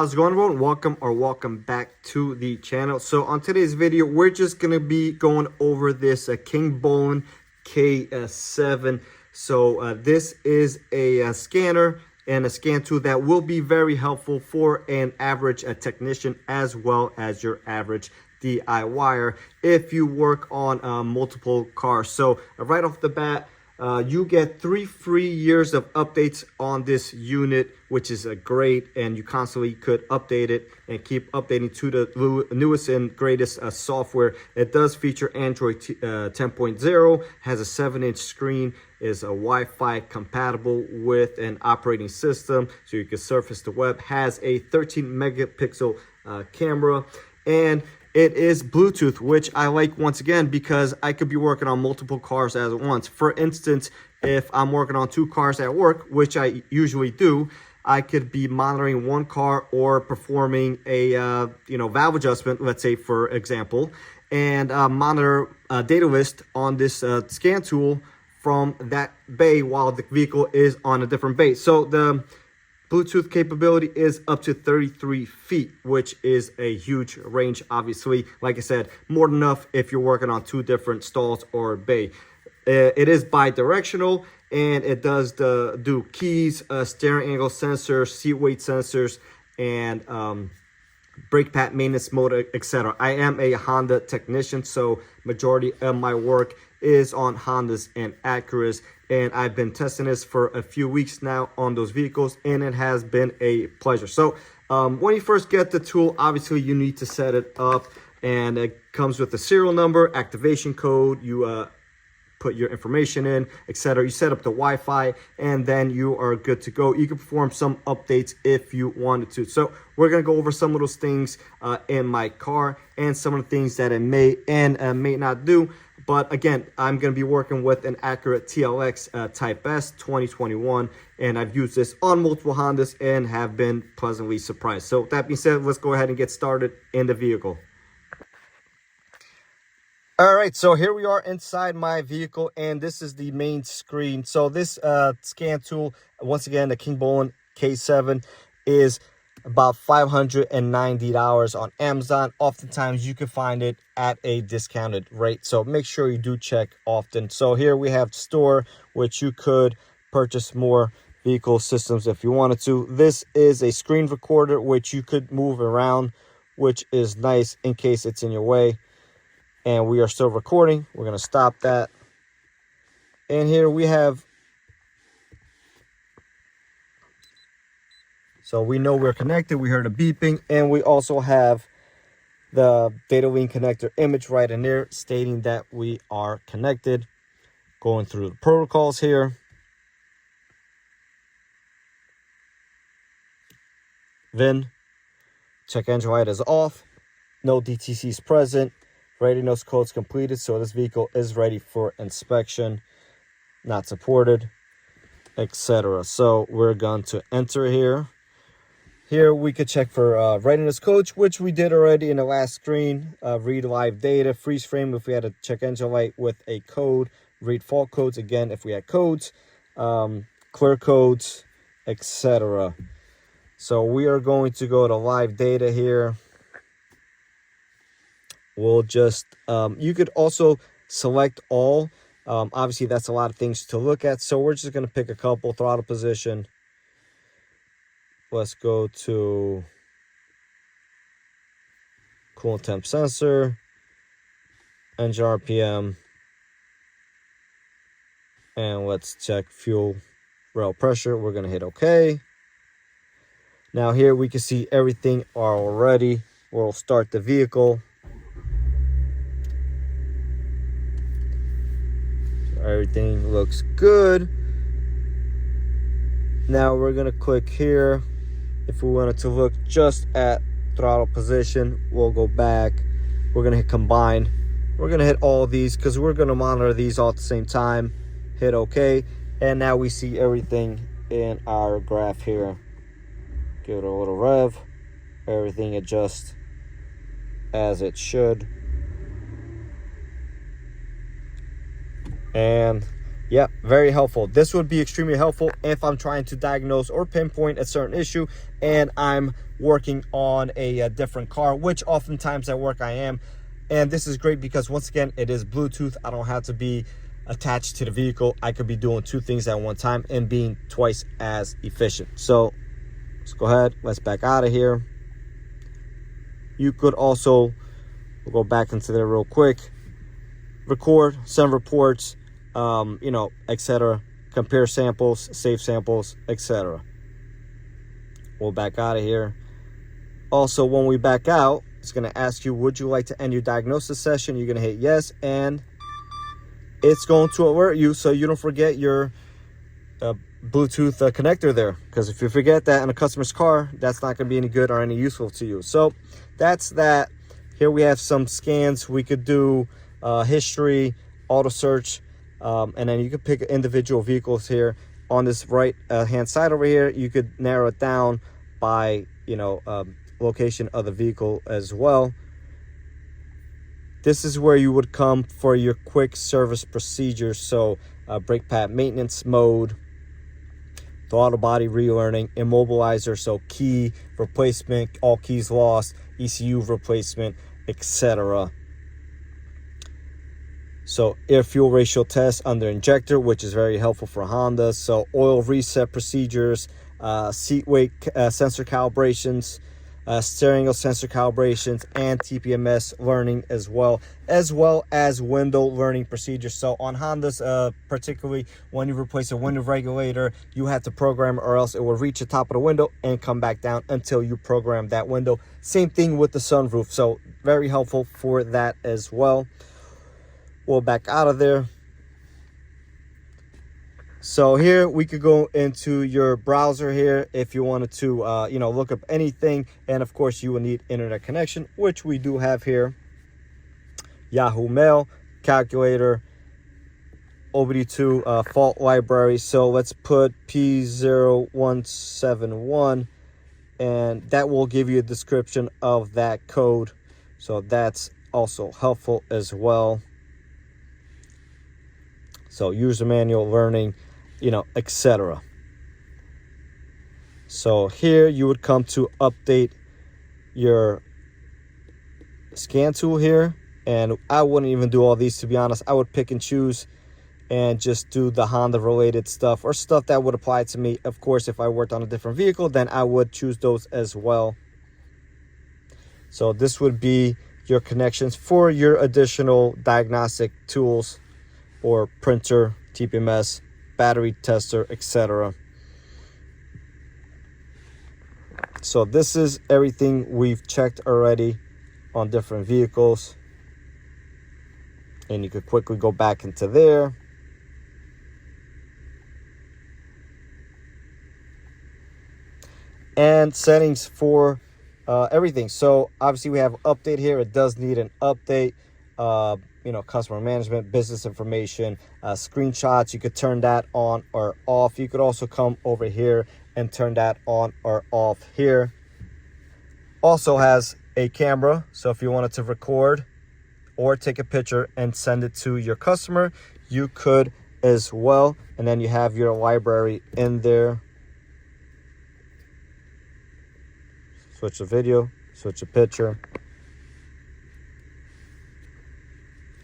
How's it going, everyone? Welcome back to the channel. So on today's video, we're just gonna be going over this Kingbolen K7. So this is a scanner and a scan tool that will be very helpful for an average technician as well as your average DIYer if you work on multiple cars. So right off the bat, you get 3 free years of updates on this unit, which is great, and you constantly could update it and keep updating to the newest and greatest software. It does feature Android 10.0, has a 7-inch screen, is a Wi-Fi compatible with an operating system, so you can surface the web, has a 13 megapixel camera, and it is Bluetooth, which I like once again because I could be working on multiple cars at once. For instance, if I'm working on 2 cars at work, which I usually do, I could be monitoring one car or performing a valve adjustment, let's say for example, and monitor a data list on this scan tool from that bay while the vehicle is on a different bay. So the Bluetooth capability is up to 33 feet, which is a huge range, obviously. Like I said, more than enough if you're working on 2 different stalls or bay. It is bi-directional, and it does do keys, steering angle sensors, seat weight sensors, and brake pad maintenance mode, etc. I am a Honda technician, so majority of my work is on Hondas and Acuras, and I've been testing this for a few weeks now on those vehicles, and it has been a pleasure. So when you first get the tool, obviously you need to set it up, and it comes with a serial number, activation code. You put your information in, etc. You set up the Wi-Fi, and then you are good to go. You can perform some updates if you wanted to. So we're gonna go over some of those things in my car and some of the things that it may and may not do. But again, I'm going to be working with an Acura TLX Type S 2021, and I've used this on multiple Hondas and have been pleasantly surprised. So that being said, let's go ahead and get started in the vehicle. All right, so here we are inside my vehicle, and this is the main screen. So this scan tool, once again, the Kingbolen K7, is about $590 on Amazon. Oftentimes you can find it at a discounted rate, so make sure you do check often. So here we have store, which you could purchase more vehicle systems if you wanted to. This is a screen recorder, which you could move around, which is nice in case it's in your way. And we are still recording. We're going to stop that. And here we have, so we know we're connected. We heard a beeping, and we also have the data link connector image right in there stating that we are connected. Going through the protocols here. VIN, check engine light is off. No DTCs present. Readiness codes completed, so this vehicle is ready for inspection. Not supported, etc. So we're going to enter here. Here we could check for readiness codes, which we did already in the last screen. Read live data, freeze frame if we had a check engine light with a code. Read fault codes again if we had codes. Clear codes, etc. So we are going to go to live data here. We'll just, you could also select all. Obviously, that's a lot of things to look at. So we're just going to pick a couple. Throttle position. Let's go to coolant temp sensor, engine RPM, and let's check fuel rail pressure. We're going to hit OK. Now here we can see everything already. We'll start the vehicle. Everything looks good. Now we're going to click here. If we wanted to look just at throttle position, we'll go back. We're going to hit combine. We're going to hit all these because we're going to monitor these all at the same time. Hit OK. And now we see everything in our graph here. Give it a little rev. Everything adjusts as it should. And Yeah, very helpful. This would be extremely helpful if I'm trying to diagnose or pinpoint a certain issue and I'm working on a different car, which oftentimes at work I am. And this is great because once again, it is Bluetooth. I don't have to be attached to the vehicle. I could be doing two things at one time and being twice as efficient. So let's go ahead. Let's back out of here. You could also, we'll go back into there real quick, record, send reports, you know, etc. Compare samples, save samples, etc. We'll back out of here. Also, when we back out, it's going to ask you, would you like to end your diagnosis session? You're going to hit yes, and it's going to alert you so you don't forget your Bluetooth connector there. Because if you forget that in a customer's car, that's not going to be any good or any useful to you. So that's that. Here we have some scans. We could do history, auto search, and then you could pick individual vehicles here. On this right hand side over here, you could narrow it down by, you know, location of the vehicle as well. This is where you would come for your quick service procedures. So brake pad maintenance mode, throttle body relearning, immobilizer, so key replacement, all keys lost, ECU replacement, etc. So air fuel ratio test under injector, which is very helpful for Honda. So oil reset procedures, seat weight sensor calibrations, steering wheel sensor calibrations, and TPMS learning as well as window learning procedures. So on Hondas, particularly when you replace a window regulator, you have to program or else it will reach the top of the window and come back down until you program that window. Same thing with the sunroof. So very helpful for that as well. We'll back out of there. So here we could go into your browser here if you wanted to, you know, look up anything. And of course, you will need internet connection, which we do have here. Yahoo Mail, calculator, OBD2 fault library. So let's put P0171, and that will give you a description of that code. So that's also helpful as well. So user manual, learning, you know, etc. So here you would come to update your scan tool here. And I wouldn't even do all these, to be honest. I would pick and choose and just do the Honda related stuff or stuff that would apply to me. Of course, if I worked on a different vehicle, then I would choose those as well. So this would be your connections for your additional diagnostic tools, or printer, TPMS, battery tester, etc. So this is everything we've checked already on different vehicles. And you could quickly go back into there. And settings for everything. So obviously we have update here. It does need an update. You know, customer management, business information, screenshots. You could turn that on or off. You could also come over here and turn that on or off here. Also has a camera, so if you wanted to record or take a picture and send it to your customer, you could as well. And then you have your library in there. Switch a video, switch a picture,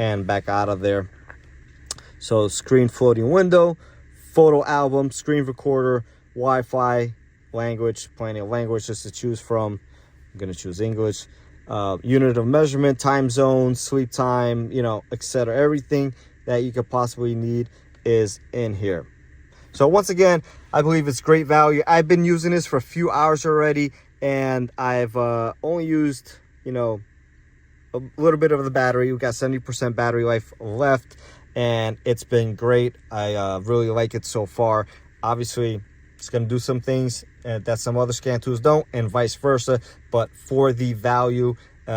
and back out of there. So screen floating window, photo album, screen recorder, Wi-Fi, language, plenty of languages to choose from. I'm going to choose English. Unit of measurement, time zone, sleep time, you know, etc. Everything that you could possibly need is in here. So once again, I believe it's great value. I've been using this for a few hours already, and I've only used, you know, a little bit of the battery. We got 70% battery life left, and it's been great. I really like it so far. Obviously, it's going to do some things that some other scan tools don't, and vice versa. But for the value,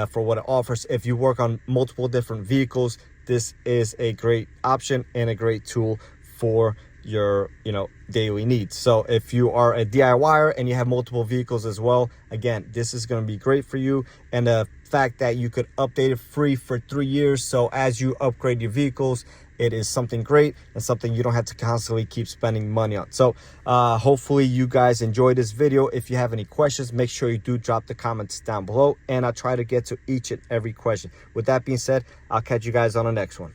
for what it offers, if you work on multiple different vehicles, this is a great option and a great tool for your, you know, daily needs. So if you are a DIYer and you have multiple vehicles as well, again, this is going to be great for you. And the fact that you could update it free for 3 years, so as you upgrade your vehicles, it is something great and something you don't have to constantly keep spending money on. So hopefully you guys enjoyed this video. If you have any questions, make sure you do drop the comments down below, and I'll try to get to each and every question. With that being said, I'll catch you guys on the next one.